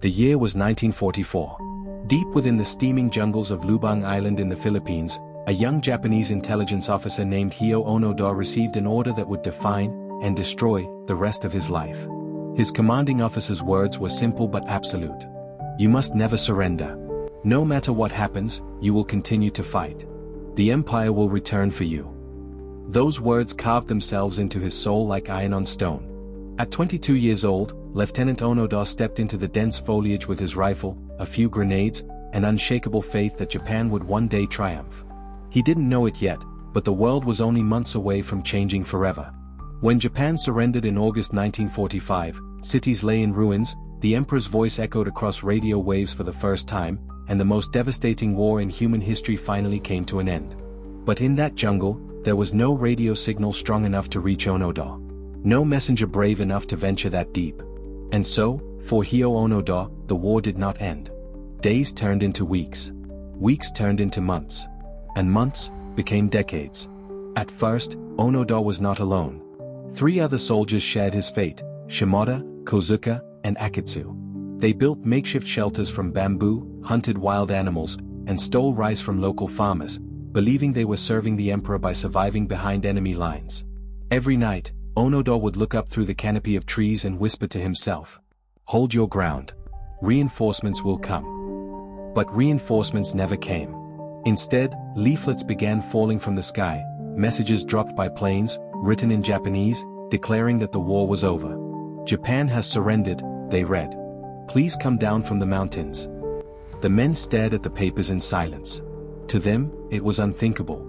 The year was 1944. Deep within the steaming jungles of Lubang Island in the Philippines, a young Japanese intelligence officer named Hiroo Onoda received an order that would define and destroy the rest of his life. His commanding officer's words were simple but absolute. You must never surrender. No matter what happens, you will continue to fight. The empire will return for you. Those words carved themselves into his soul like iron on stone. At 22 years old, Lieutenant Onoda stepped into the dense foliage with his rifle, a few grenades, and unshakable faith that Japan would one day triumph. He didn't know it yet, but the world was only months away from changing forever. When Japan surrendered in August 1945, cities lay in ruins, the emperor's voice echoed across radio waves for the first time, and the most devastating war in human history finally came to an end. But in that jungle, there was no radio signal strong enough to reach Onoda. No messenger brave enough to venture that deep. And so, for Hiroo Onoda, the war did not end. Days turned into weeks. Weeks turned into months. And months became decades. At first, Onoda was not alone. 3 other soldiers shared his fate: Shimoda, Kozuka, and Akitsu. They built makeshift shelters from bamboo, hunted wild animals, and stole rice from local farmers, believing they were serving the emperor by surviving behind enemy lines. Every night, Onoda would look up through the canopy of trees and whisper to himself, "Hold your ground. Reinforcements will come." But reinforcements never came. Instead, leaflets began falling from the sky, messages dropped by planes, written in Japanese, declaring that the war was over. "Japan has surrendered," they read. "Please come down from the mountains." The men stared at the papers in silence. To them, it was unthinkable.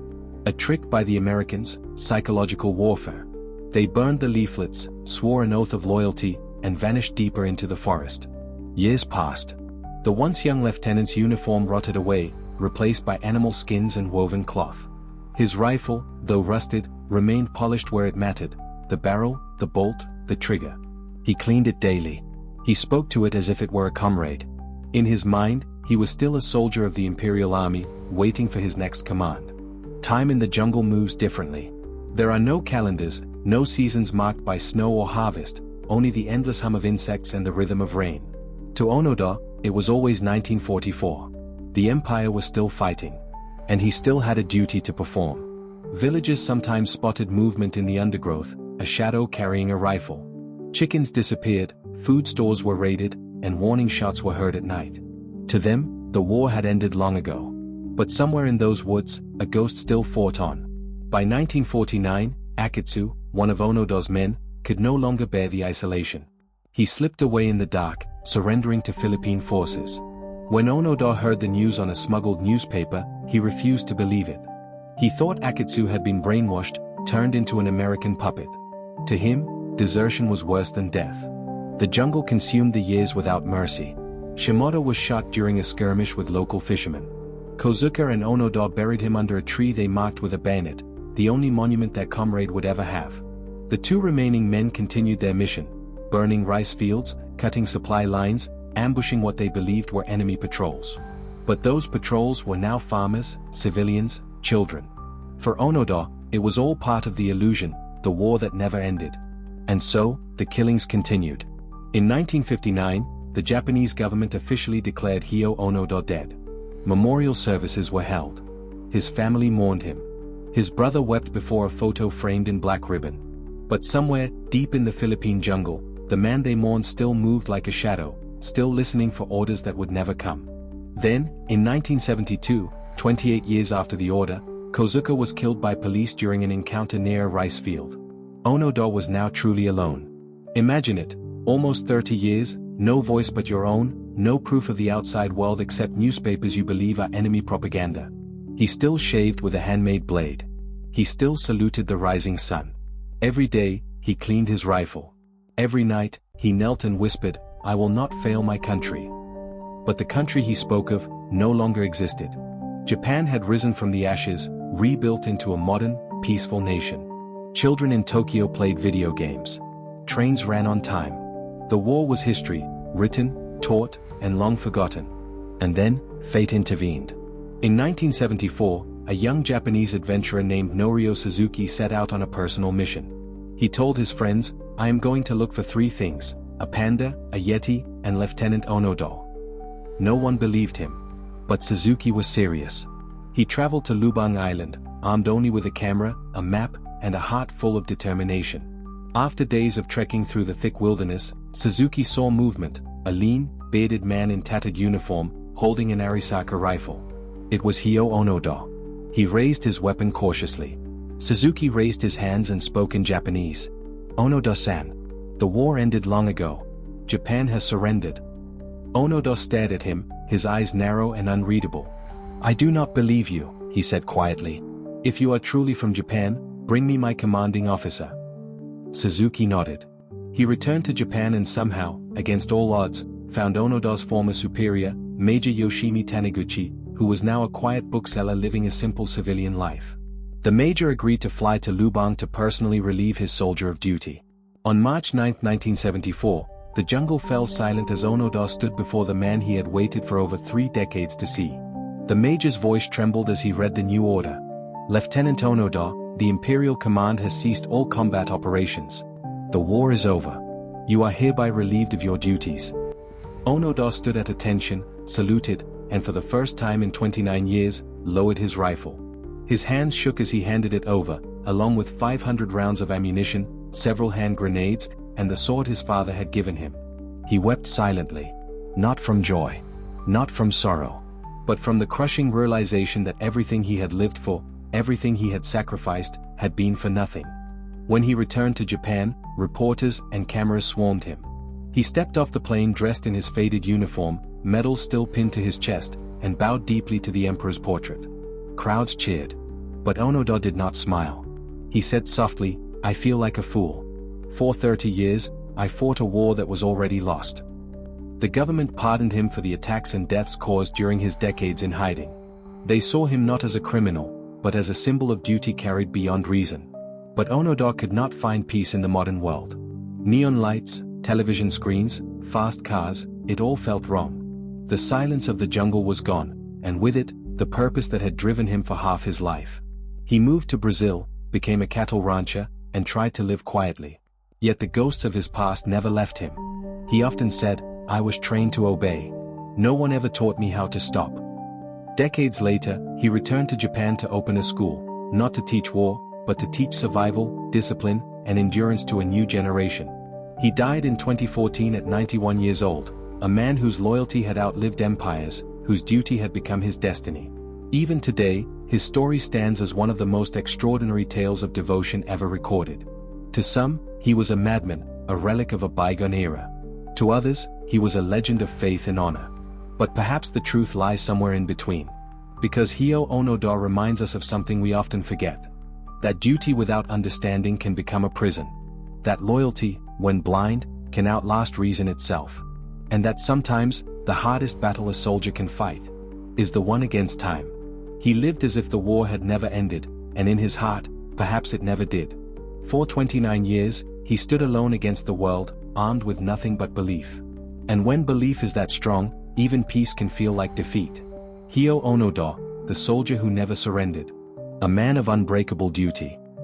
A trick by the Americans, psychological warfare. They burned the leaflets, swore an oath of loyalty, and vanished deeper into the forest. Years passed. The once young lieutenant's uniform rotted away, replaced by animal skins and woven cloth. His rifle, though rusted, remained polished where it mattered: the barrel, the bolt, the trigger. He cleaned it daily. He spoke to it as if it were a comrade. In his mind, he was still a soldier of the Imperial Army, waiting for his next command. Time in the jungle moves differently. There are no calendars, no seasons marked by snow or harvest, only the endless hum of insects and the rhythm of rain. To Onoda, it was always 1944. The empire was still fighting. And he still had a duty to perform. Villagers sometimes spotted movement in the undergrowth, a shadow carrying a rifle. Chickens disappeared, food stores were raided, and warning shots were heard at night. To them, the war had ended long ago. But somewhere in those woods, a ghost still fought on. By 1949, Akitsu, one of Onoda's men, could no longer bear the isolation. He slipped away in the dark, surrendering to Philippine forces. When Onoda heard the news on a smuggled newspaper, he refused to believe it. He thought Akitsu had been brainwashed, turned into an American puppet. To him, desertion was worse than death. The jungle consumed the years without mercy. Shimoda was shot during a skirmish with local fishermen. Kozuka and Onoda buried him under a tree they marked with a bayonet, the only monument their comrade would ever have. The 2 remaining men continued their mission, burning rice fields, cutting supply lines, ambushing what they believed were enemy patrols. But those patrols were now farmers, civilians, children. For Onoda, it was all part of the illusion, the war that never ended. And so, the killings continued. In 1959, the Japanese government officially declared Hiroo Onoda dead. Memorial services were held. His family mourned him. His brother wept before a photo framed in black ribbon. But somewhere, deep in the Philippine jungle, the man they mourned still moved like a shadow, still listening for orders that would never come. Then, in 1972, 28 years after the order, Kozuka was killed by police during an encounter near a rice field. Onoda was now truly alone. Imagine it, almost 30 years, no voice but your own, no proof of the outside world except newspapers you believe are enemy propaganda. He still shaved with a handmade blade. He still saluted the rising sun. Every day, he cleaned his rifle. Every night, he knelt and whispered, "I will not fail my country." But the country he spoke of no longer existed. Japan had risen from the ashes, rebuilt into a modern, peaceful nation. Children in Tokyo played video games. Trains ran on time. The war was history, written, taught, and long forgotten. And then, fate intervened. In 1974, a young Japanese adventurer named Norio Suzuki set out on a personal mission. He told his friends, "I am going to look for 3 things: a panda, a yeti, and Lieutenant Onoda. No one believed him. But Suzuki was serious. He traveled to Lubang Island, armed only with a camera, a map, and a heart full of determination. After days of trekking through the thick wilderness, Suzuki saw movement, a lean, bearded man in tattered uniform, holding an Arisaka rifle. It was Hiroo Onoda. He raised his weapon cautiously. Suzuki raised his hands and spoke in Japanese. "Onoda-san. The war ended long ago. Japan has surrendered." Onoda stared at him, his eyes narrow and unreadable. "I do not believe you," he said quietly. "If you are truly from Japan, bring me my commanding officer." Suzuki nodded. He returned to Japan and somehow, against all odds, found Onoda's former superior, Major Yoshimi Taniguchi, who was now a quiet bookseller living a simple civilian life. The major agreed to fly to Lubang to personally relieve his soldier of duty. On March 9, 1974, the jungle fell silent as Onoda stood before the man he had waited for over 3 decades to see. The major's voice trembled as he read the new order. "Lieutenant Onoda, the Imperial Command has ceased all combat operations. The war is over. You are hereby relieved of your duties." Onoda stood at attention, saluted, and for the first time in 29 years, lowered his rifle. His hands shook as he handed it over, along with 500 rounds of ammunition, several hand grenades, and the sword his father had given him. He wept silently. Not from joy. Not from sorrow. But from the crushing realization that everything he had lived for, everything he had sacrificed, had been for nothing. When he returned to Japan, reporters and cameras swarmed him. He stepped off the plane dressed in his faded uniform, medals still pinned to his chest, and bowed deeply to the emperor's portrait. Crowds cheered. But Onoda did not smile. He said softly, "I feel like a fool. For 30 years, I fought a war that was already lost." The government pardoned him for the attacks and deaths caused during his decades in hiding. They saw him not as a criminal, but as a symbol of duty carried beyond reason. But Onoda could not find peace in the modern world. Neon lights, television screens, fast cars, it all felt wrong. The silence of the jungle was gone, and with it, the purpose that had driven him for half his life. He moved to Brazil, became a cattle rancher, and tried to live quietly. Yet the ghosts of his past never left him. He often said, "I was trained to obey. No one ever taught me how to stop." Decades later, he returned to Japan to open a school, not to teach war, but to teach survival, discipline, and endurance to a new generation. He died in 2014 at 91 years old, a man whose loyalty had outlived empires, whose duty had become his destiny. Even today, his story stands as one of the most extraordinary tales of devotion ever recorded. To some, he was a madman, a relic of a bygone era. To others, he was a legend of faith and honor. But perhaps the truth lies somewhere in between. Because Hiroo Onoda reminds us of something we often forget. That duty without understanding can become a prison. That loyalty, when blind, can outlast reason itself. And that sometimes, the hardest battle a soldier can fight is the one against time. He lived as if the war had never ended, and in his heart, perhaps it never did. For 29 years, he stood alone against the world, armed with nothing but belief. And when belief is that strong, even peace can feel like defeat. Hiroo Onoda, the soldier who never surrendered. A man of unbreakable duty.